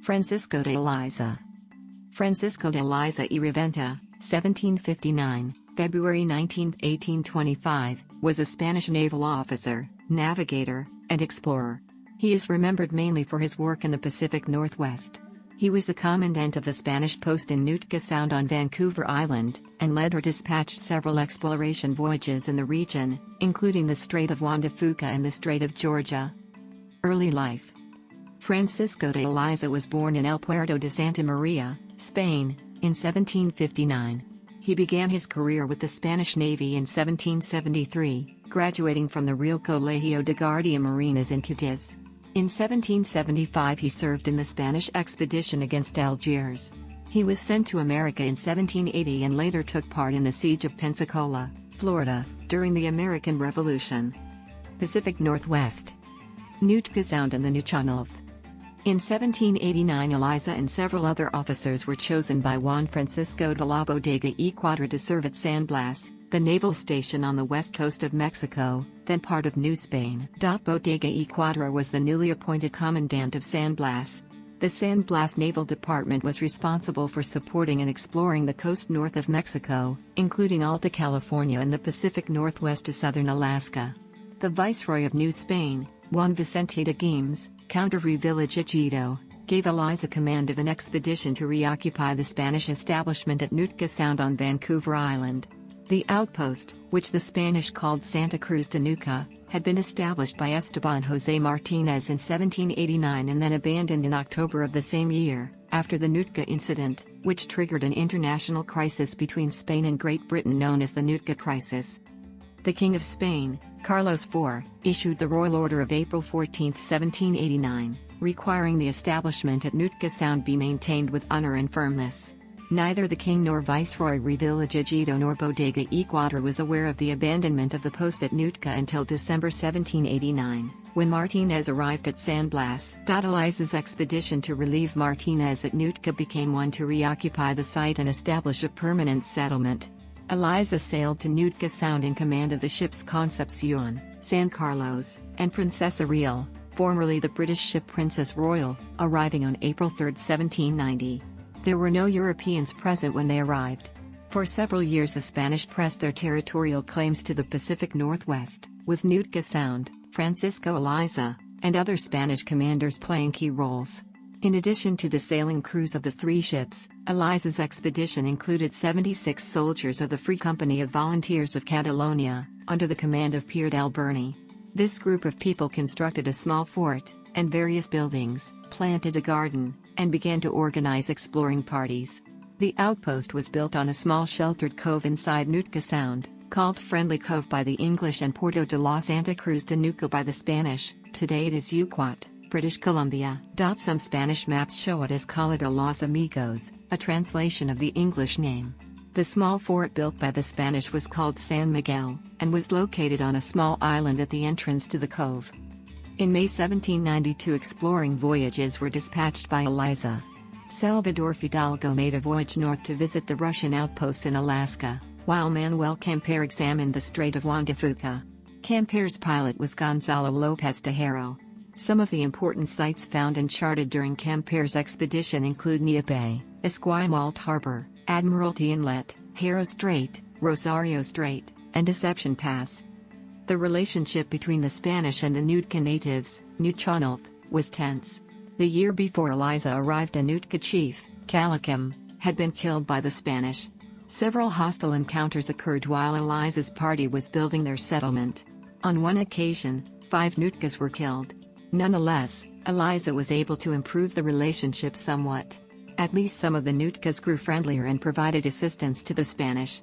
Francisco de Eliza. Francisco de Eliza y Reventa, 1759, February 19, 1825, was a Spanish naval officer, navigator, and explorer. He is remembered mainly for his work in the Pacific Northwest. He was the commandant of the Spanish post in Nootka Sound on Vancouver Island, and led or dispatched several exploration voyages in the region, including the Strait of Fuca and the Strait of Georgia. Early life. Francisco de Eliza was born in El Puerto de Santa Maria, Spain, in 1759. He began his career with the Spanish Navy in 1773, graduating from the Real Colegio de Guardia Marinas in Cadiz. In 1775 he served in the Spanish expedition against Algiers. He was sent to America in 1780 and later took part in the Siege of Pensacola, Florida, during the American Revolution. Pacific Northwest. Nootka Sound and the Nootka. In 1789 Eliza and several other officers were chosen by Juan Francisco de la Bodega y Cuadra to serve at San Blas, the naval station on the west coast of Mexico, then part of New Spain. Bodega y Cuadra was the newly appointed commandant of San Blas. The San Blas Naval Department was responsible for supporting and exploring the coast north of Mexico, including Alta California and the Pacific Northwest to southern Alaska. The Viceroy of New Spain, Juan Vicente de Guimes, Count of Revillagigedo, gave Eliza command of an expedition to reoccupy the Spanish establishment at Nootka Sound on Vancouver Island. The outpost, which the Spanish called Santa Cruz de Nootka, had been established by Esteban José Martínez in 1789 and then abandoned in October of the same year, after the Nootka incident, which triggered an international crisis between Spain and Great Britain known as the Nootka Crisis. The King of Spain, Carlos IV, issued the Royal Order of April 14, 1789, requiring the establishment at Nootka Sound be maintained with honor and firmness. Neither the king nor Viceroy Revillagigedo nor Bodega y Cuadra was aware of the abandonment of the post at Nootka until December 1789, when Martínez arrived at San Blas. Eliza's expedition to relieve Martínez at Nootka became one to reoccupy the site and establish a permanent settlement. Eliza sailed to Nootka Sound in command of the ships Concepcion, San Carlos, and Princesa Real, formerly the British ship Princess Royal, arriving on April 3, 1790. There were no Europeans present when they arrived. For several years the Spanish pressed their territorial claims to the Pacific Northwest, with Nootka Sound, Francisco Eliza, and other Spanish commanders playing key roles. In addition to the sailing crews of the three ships, Eliza's expedition included 76 soldiers of the Free Company of Volunteers of Catalonia, under the command of Pierre d'Alberni. This group of people constructed a small fort, and various buildings, planted a garden, and began to organize exploring parties. The outpost was built on a small sheltered cove inside Nootka Sound, called Friendly Cove by the English and Puerto de la Santa Cruz de Nootka by the Spanish. Today it is Uquat, British Columbia. Some Spanish maps show it as Cala de los Amigos, a translation of the English name. The small fort built by the Spanish was called San Miguel, and was located on a small island at the entrance to the cove. In May 1792 exploring voyages were dispatched by Eliza. Salvador Fidalgo made a voyage north to visit the Russian outposts in Alaska, while Manuel Camper examined the Strait of Fuca. Camper's pilot was Gonzalo López de Haro. Some of the important sites found and charted during Camper's expedition include Nia Bay, Esquimalt Harbor, Admiralty Inlet, Haro Strait, Rosario Strait, and Deception Pass. The relationship between the Spanish and the Nootka natives, Nootka, was tense. The year before Eliza arrived, a Nootka chief, Calikim, had been killed by the Spanish. Several hostile encounters occurred while Eliza's party was building their settlement. On one occasion, 5 Nootkas were killed. Nonetheless, Eliza was able to improve the relationship somewhat. At least some of the Nootkas grew friendlier and provided assistance to the Spanish.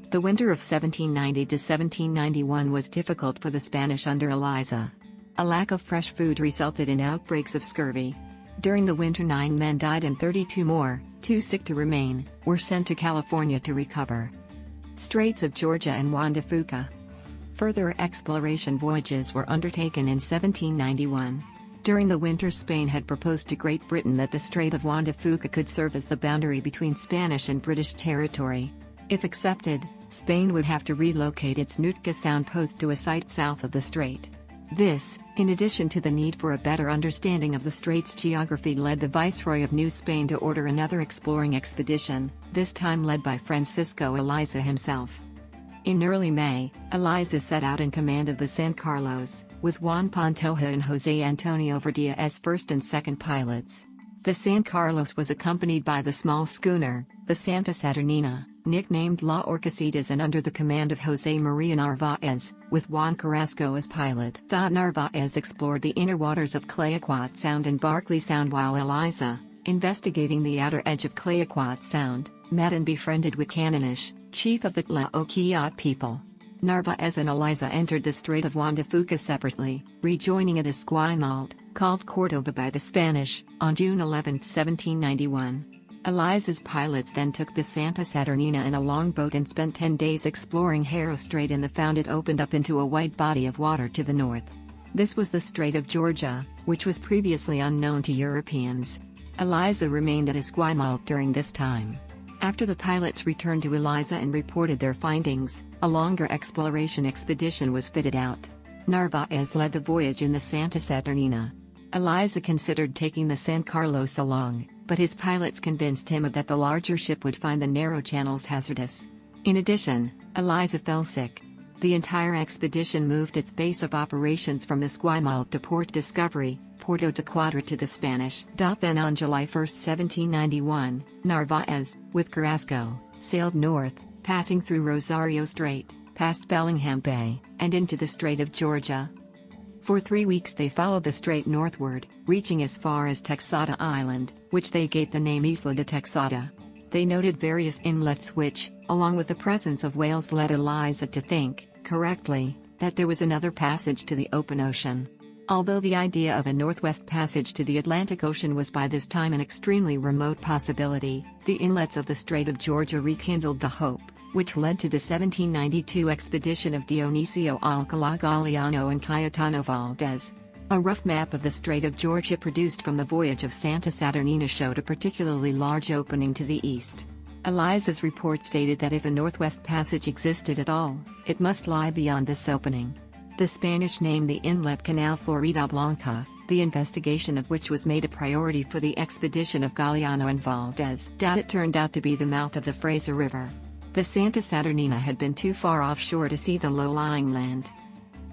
The winter of 1790 to 1791 was difficult for the Spanish under Eliza. A lack of fresh food resulted in outbreaks of scurvy. During the winter 9 men died and 32 more, too sick to remain, were sent to California to recover. Straits of Georgia and Juan de Fuca. Further exploration voyages were undertaken in 1791. During the winter Spain had proposed to Great Britain that the Strait of Juan de Fuca could serve as the boundary between Spanish and British territory. If accepted, Spain would have to relocate its Nootka Sound post to a site south of the strait. This, In addition to the need for a better understanding of the strait's geography led the Viceroy of New Spain to order another exploring expedition, this time led by Francisco Eliza himself. In early May, Eliza set out in command of the San Carlos, with Juan Pantoja and José Antonio Verdilla as first and second pilots. The San Carlos was accompanied by the small schooner, the Santa Saturnina, nicknamed La Orcasitas and under the command of José María Narváez, with Juan Carrasco as pilot. Narváez explored the inner waters of Clayoquot Sound and Barkley Sound while Eliza, investigating the outer edge of Clayoquot Sound, met and befriended Wicananish, chief of the Tlaoquiot people. Narváez and Eliza entered the Strait of Juan de Fuca separately, rejoining at Esquimalt, called Cordova by the Spanish, on June 11, 1791. Eliza's pilots then took the Santa Saturnina in a longboat and spent 10 days exploring Haro Strait and found it opened up into a white body of water to the north. This was the Strait of Georgia, which was previously unknown to Europeans. Eliza remained at Esquimalt during this time. After the pilots returned to Eliza and reported their findings, a longer exploration expedition was fitted out. Narváez led the voyage in the Santa Saturnina. Eliza considered taking the San Carlos along, but his pilots convinced him that the larger ship would find the narrow channels hazardous. In addition, Eliza fell sick. The entire expedition moved its base of operations from Esquimalt to Port Discovery, Puerto de Cuadra to the Spanish. Then on July 1, 1791, Narváez, with Carrasco, sailed north, passing through Rosario Strait, past Bellingham Bay, and into the Strait of Georgia. For 3 weeks they followed the strait northward, reaching as far as Texada Island, which they gave the name Isla de Texada. They noted various inlets which, along with the presence of whales, led Eliza to think, correctly, that there was another passage to the open ocean. Although the idea of a northwest passage to the Atlantic Ocean was by this time an extremely remote possibility, the inlets of the Strait of Georgia rekindled the hope, which led to the 1792 expedition of Dionisio Alcalá Galiano and Cayetano Valdez. A rough map of the Strait of Georgia produced from the voyage of Santa Saturnina showed a particularly large opening to the east. Eliza's report stated that if a northwest passage existed at all, it must lie beyond this opening. The Spanish named the inlet Canal Florida Blanca, the investigation of which was made a priority for the expedition of Galiano and Valdez. It turned out to be the mouth of the Fraser River. The Santa Saturnina had been too far offshore to see the low-lying land.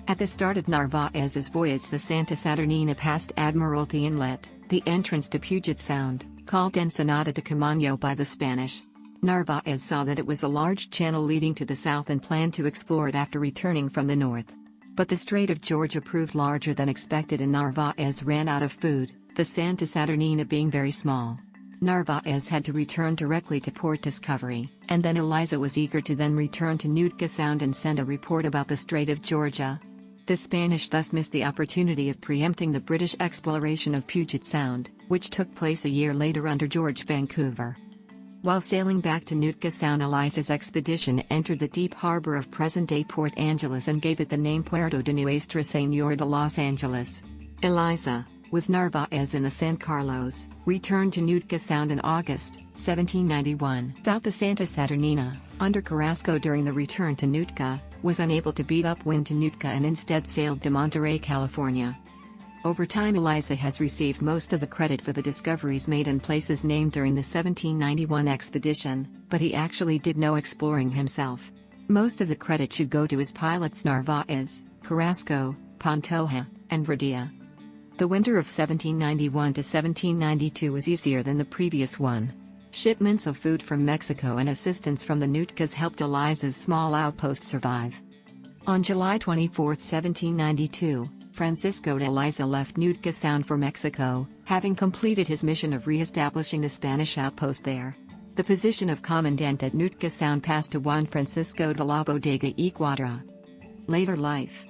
At the start of Narváez's voyage, the Santa Saturnina passed Admiralty Inlet, the entrance to Puget Sound, called Ensenada de Camaño by the Spanish. Narváez saw that it was a large channel leading to the south and planned to explore it after returning from the north. But the Strait of Georgia proved larger than expected and Narváez ran out of food, the Santa Saturnina being very small. Narváez had to return directly to Port Discovery, and then Eliza was eager to then return to Nootka Sound and send a report about the Strait of Georgia. The Spanish thus missed the opportunity of preempting the British exploration of Puget Sound, which took place a year later under George Vancouver. While sailing back to Nootka Sound, Eliza's expedition entered the deep harbor of present-day Port Angeles and gave it the name Puerto de Nuestra Señora de Los Angeles. Eliza, with Narváez in the San Carlos, returned to Nootka Sound in August, 1791. The Santa Saturnina, under Carrasco during the return to Nootka, was unable to beat upwind to Nootka and instead sailed to Monterey, California. Over time, Eliza has received most of the credit for the discoveries made in places named during the 1791 expedition, but he actually did no exploring himself. Most of the credit should go to his pilots Narváez, Carrasco, Pantoja, and Verdilla. The winter of 1791 to 1792 was easier than the previous one. Shipments of food from Mexico and assistance from the Nootkas helped Eliza's small outpost survive. On July 24, 1792, Francisco de Eliza left Nootka Sound for Mexico, having completed his mission of re-establishing the Spanish outpost there. The position of commandant at Nootka Sound passed to Juan Francisco de la Bodega y Cuadra. Later life.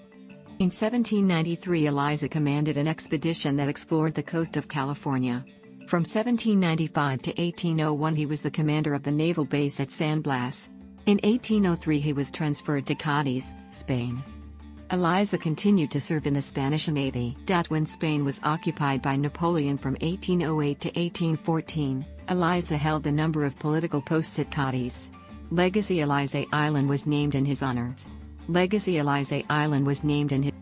In 1793, Eliza commanded an expedition that explored the coast of California. From 1795 to 1801 he was the commander of the naval base at San Blas. In 1803 he was transferred to Cádiz, Spain. Eliza continued to serve in the Spanish Navy. When Spain was occupied by Napoleon from 1808 to 1814, Eliza held a number of political posts at Cádiz. Legacy Eliza Island was named in his honor. Legacy Eliza Island was named in his